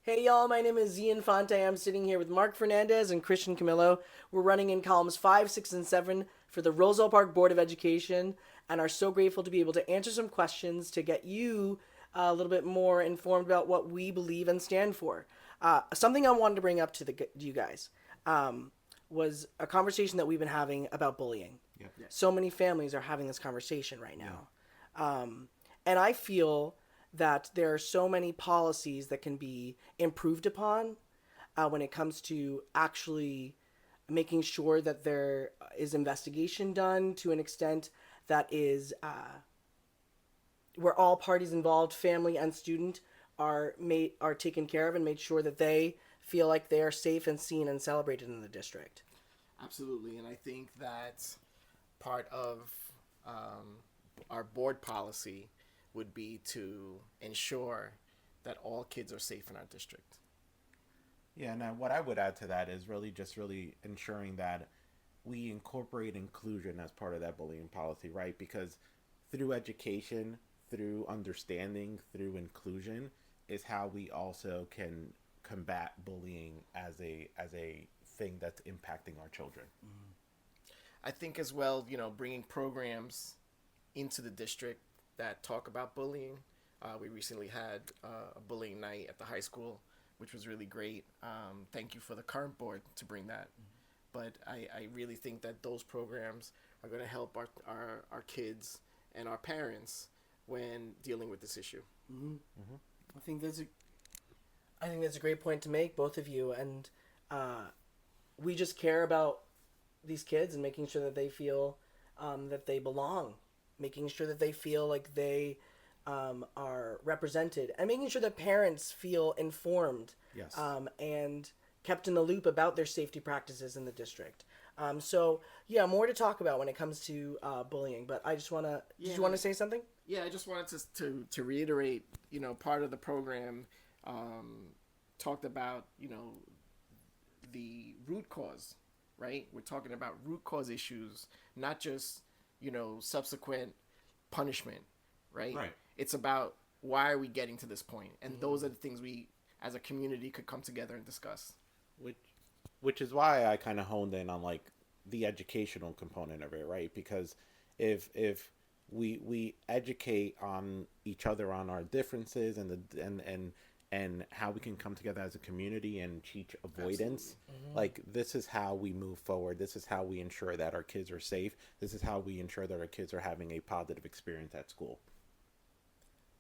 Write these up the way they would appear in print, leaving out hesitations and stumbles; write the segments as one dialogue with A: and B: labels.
A: Hey y'all, my name is Z Infante. I'm sitting here with Marc Fernandez and Christian Camilo. We're running in columns 5, 6, and 7 for the Roselle Park Board of Education and are so grateful to be able to answer some questions to get you a little bit more informed about what we believe and stand for. Something I wanted to bring up to you guys was a conversation that we've been having about bullying.
B: Yeah.
A: So many families are having this conversation right now. And I feel that there are so many policies that can be improved upon when it comes to actually making sure that there is investigation done to an extent that is where all parties involved, family and student, are taken care of and made sure that they feel like they are safe and seen and celebrated in the district.
B: Absolutely, and I think that part of um, our board policy would be to ensure that all kids are safe in our district.
C: Yeah, and what I would add to that is really ensuring that we incorporate inclusion as part of that bullying policy, right? Because through education, through understanding, through inclusion is how we also can combat bullying as a thing that's impacting our children.
B: I think as well, bringing programs into the district that talk about bullying. We recently had a bullying night at the high school, which was really great. Thank you for the current board to bring that. But I really think that those programs are going to help our kids and our parents when dealing with this issue.
A: I think that's a I think that's a great point to make, both of you, and we just care about these kids and making sure that they feel that they belong, making sure that they feel like they are represented, and making sure that parents feel informed
C: Yes.
A: and kept in the loop about their safety practices in the district. So yeah, more to talk about when it comes to bullying. But I just wanna. Did you want to say something?
B: Yeah, I just wanted to reiterate, part of the program talked about, the root cause, right? We're talking about root cause issues, not just, subsequent punishment, right?
C: Right.
B: It's about why are we getting to this point? And those are the things we, as a community, could come together and discuss.
C: which which is why I kind of honed in on like the educational component of it, right? Because if we educate on each other on our differences and and how we can come together as a community and teach avoidance, like this is how we move forward. This is how we ensure that our kids are safe. This is how we ensure that our kids are having a positive experience at school.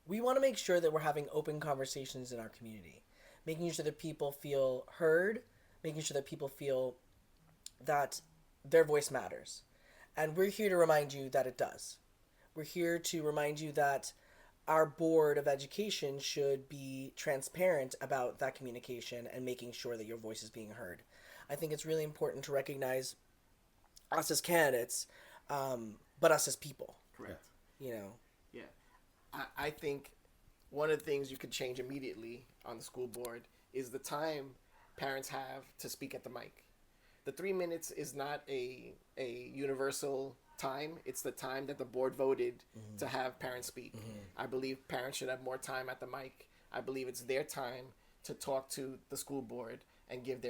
A: We want to make sure that we're having open conversations in our community, making sure that people feel heard, making sure that people feel that their voice matters. And we're here to remind you that it does. We're here to remind you that our board of education should be transparent about that communication and making sure that your voice is being heard. I think it's really important to recognize us as candidates, but us as people.
B: Correct.
A: You know,
B: Yeah. I think one of the things you could change immediately on the school board is the time parents have to speak at the mic. The 3 minutes is not a universal time. It's the time that the board voted to have parents speak. I believe parents should have more time at the mic. I believe it's their time to talk to the school board and give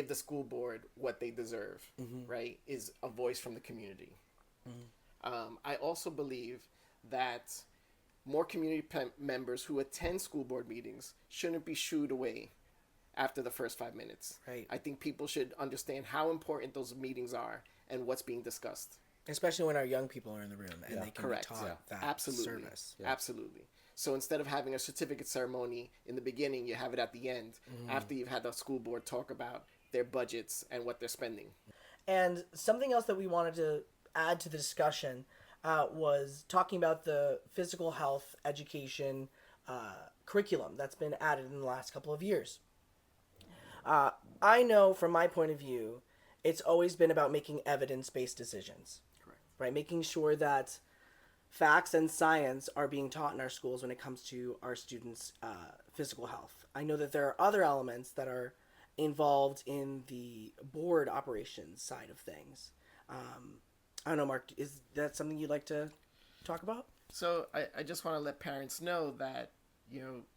B: the school board what they deserve. Right? Is a voice from the community. I also believe that more community members who attend school board meetings shouldn't be shooed away after the first 5 minutes.
A: Right.
B: I think people should understand how important those meetings are and what's being discussed.
A: especially when our young people are in the room and
C: Yeah.
A: they can
B: Correct.
A: be taught
C: Yeah.
A: that
B: Absolutely.
A: service.
B: Absolutely. So instead of having a certificate ceremony in the beginning, you have it at the end after you've had the school board talk about their budgets and what they're spending.
A: And something else that we wanted to add to the discussion was talking about the physical health education curriculum that's been added in the last couple of years. I know from my point of view, it's always been about making evidence-based decisions,
B: Correct.
A: right? Making sure that facts and science are being taught in our schools when it comes to our students' physical health. I know that there are other elements that are involved in the board operations side of things. I don't know, Mark, is that something you'd like to talk about?
B: So I just want to let parents know that,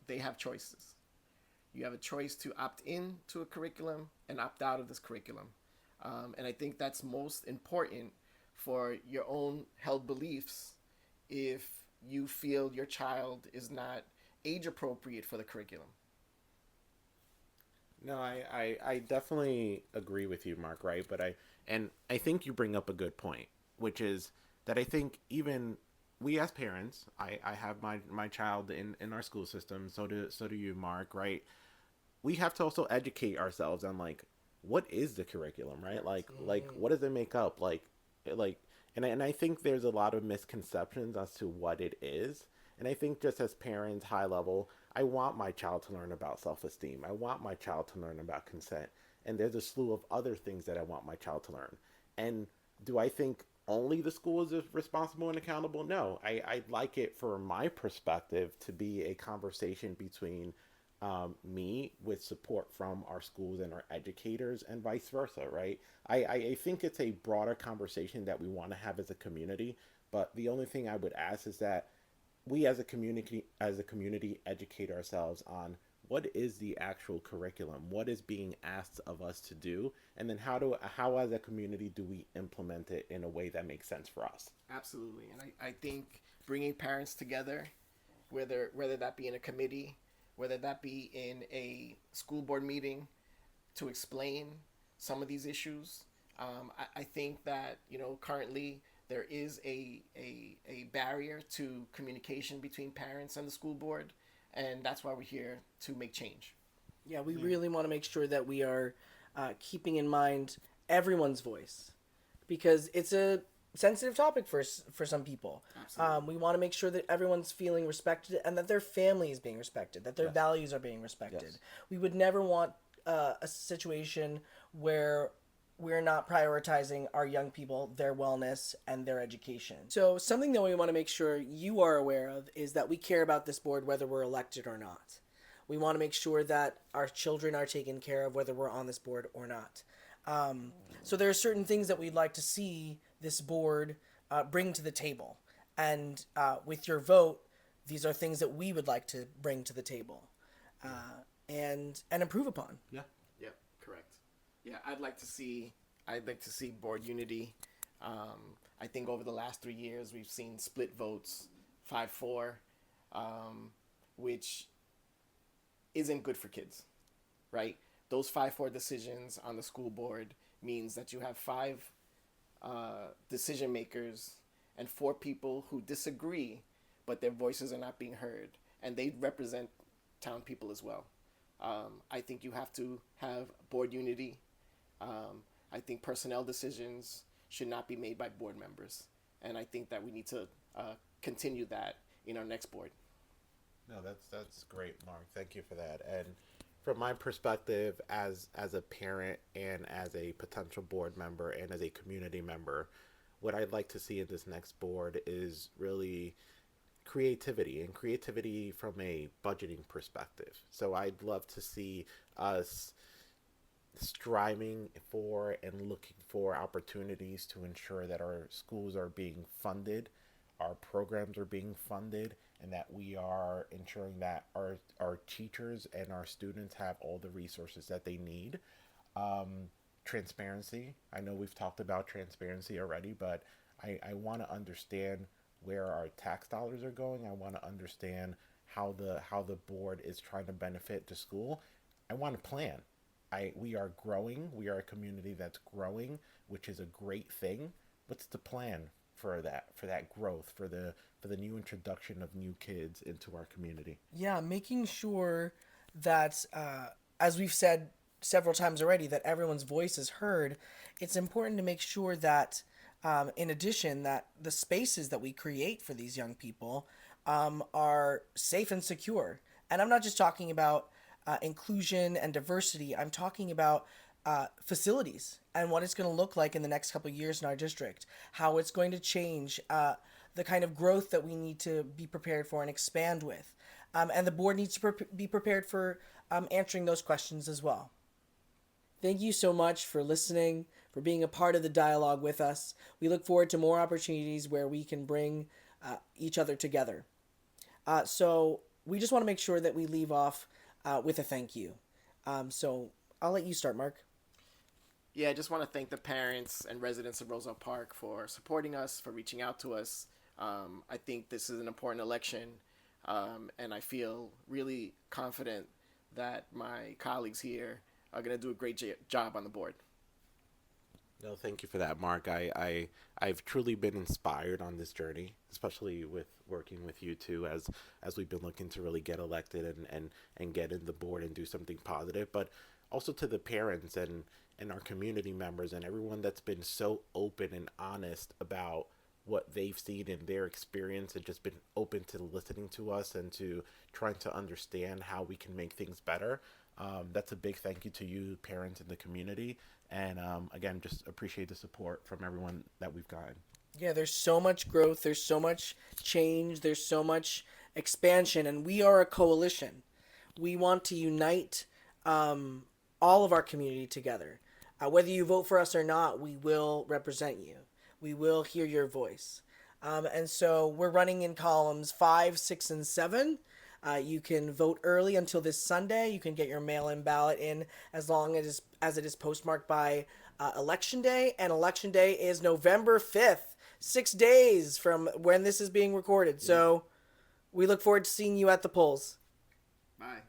B: they have choices. You have a choice to opt in to a curriculum and opt out of this curriculum. And I think that's most important for your own held beliefs if you feel your child is not age appropriate for the curriculum.
C: No, I definitely agree with you, Mark, right? And I think you bring up a good point, which is that I think even we as parents, I have my child in our school system, so do you, Mark, right? We have to also educate ourselves on like what is the curriculum, right? Like what does it make up? Like and I think there's a lot of misconceptions as to what it is. And I think just as parents, high level, I want my child to learn about self-esteem. I want my child to learn about consent. And there's a slew of other things that I want my child to learn. And do I think only the school is responsible and accountable? No, I'd like it, from my perspective, to be a conversation between me with support from our schools and our educators and vice versa, right? I think it's a broader conversation that we want to have as a community, but the only thing I would ask is that we as a community educate ourselves on what is the actual curriculum, what is being asked of us to do, and then how as a community do we implement it in a way that makes sense for us.
B: Absolutely. And I think bringing parents together, whether that be in a committee, whether that be in a school board meeting, to explain some of these issues. I think that, currently there is a barrier to communication between parents and the school board, and that's why we're here to make change.
A: Yeah, we really want to make sure that we are keeping in mind everyone's voice, because it's a sensitive topic for some people.
B: Absolutely.
A: We want to make sure that everyone's feeling respected and that their family is being respected, that their
C: Yes.
A: values are being respected.
C: Yes.
A: We would never want a situation where we're not prioritizing our young people, their wellness, and their education. So, something that we want to make sure you are aware of is that we care about this board whether we're elected or not. We want to make sure that our children are taken care of whether we're on this board or not. So there are certain things that we'd like to see this board bring to the table. And with your vote, these are things that we would like to bring to the table and improve upon.
C: Yeah.
B: Yep, correct. Yeah, I'd like to see board unity. I think over the last 3 years we've seen split votes, 5-4, which isn't good for kids, right? Those 5-4 decisions on the school board means that you have five decision makers and four people who disagree, but their voices are not being heard, and they represent town people as well. I think you have to have board unity. I think personnel decisions should not be made by board members, and I think that we need to continue that in our next board.
C: No, that's great, Mark. Thank you for that. And from my perspective, as a parent and as a potential board member and as a community member, what I'd like to see in this next board is really creativity from a budgeting perspective. So I'd love to see us striving for and looking for opportunities to ensure that our schools are being funded, our programs are being funded, and that we are ensuring that our teachers and our students have all the resources that they need. Transparency. I know we've talked about transparency already, but I want to understand where our tax dollars are going. I want to understand how the board is trying to benefit the school. I want to plan. We are growing. We are a community that's growing, which is a great thing. What's the plan for that growth, for the new introduction of new kids into our community?
A: Yeah, making sure that, as we've said several times already, that everyone's voice is heard. It's important to make sure that, in addition, that the spaces that we create for these young people are safe and secure. And I'm not just talking about inclusion and diversity. I'm talking about facilities and what it's going to look like in the next couple of years in our district, how it's going to change, the kind of growth that we need to be prepared for and expand with. And the board needs to be prepared for answering those questions as well. Thank you so much for listening, for being a part of the dialogue with us. We look forward to more opportunities where we can bring each other together. So we just want to make sure that we leave off with a thank you. So I'll let you start, Mark.
B: Yeah, I just want to thank the parents and residents of Roselle Park for supporting us, for reaching out to us. I think this is an important election, and I feel really confident that my colleagues here are going to do a great job on the board.
C: No, thank you for that, Mark. I've truly been inspired on this journey, especially with working with you too, as we've been looking to really get elected and get in the board and do something positive. But also to the parents and our community members and everyone that's been so open and honest about what they've seen in their experience and just been open to listening to us and to trying to understand how we can make things better. That's a big thank you to you, parents in the community. And again, just appreciate the support from everyone that we've gotten.
A: Yeah, there's so much growth, there's so much change, there's so much expansion, and we are a coalition. We want to unite all of our community together. Whether you vote for us or not, we will represent you. We will hear your voice. And so we're running in columns 5, 6, and 7. You can vote early until this Sunday. You can get your mail-in ballot in as long as it is postmarked by Election Day. And Election Day is November 5th, 6 days from when this is being recorded. So we look forward to seeing you at the polls.
B: Bye.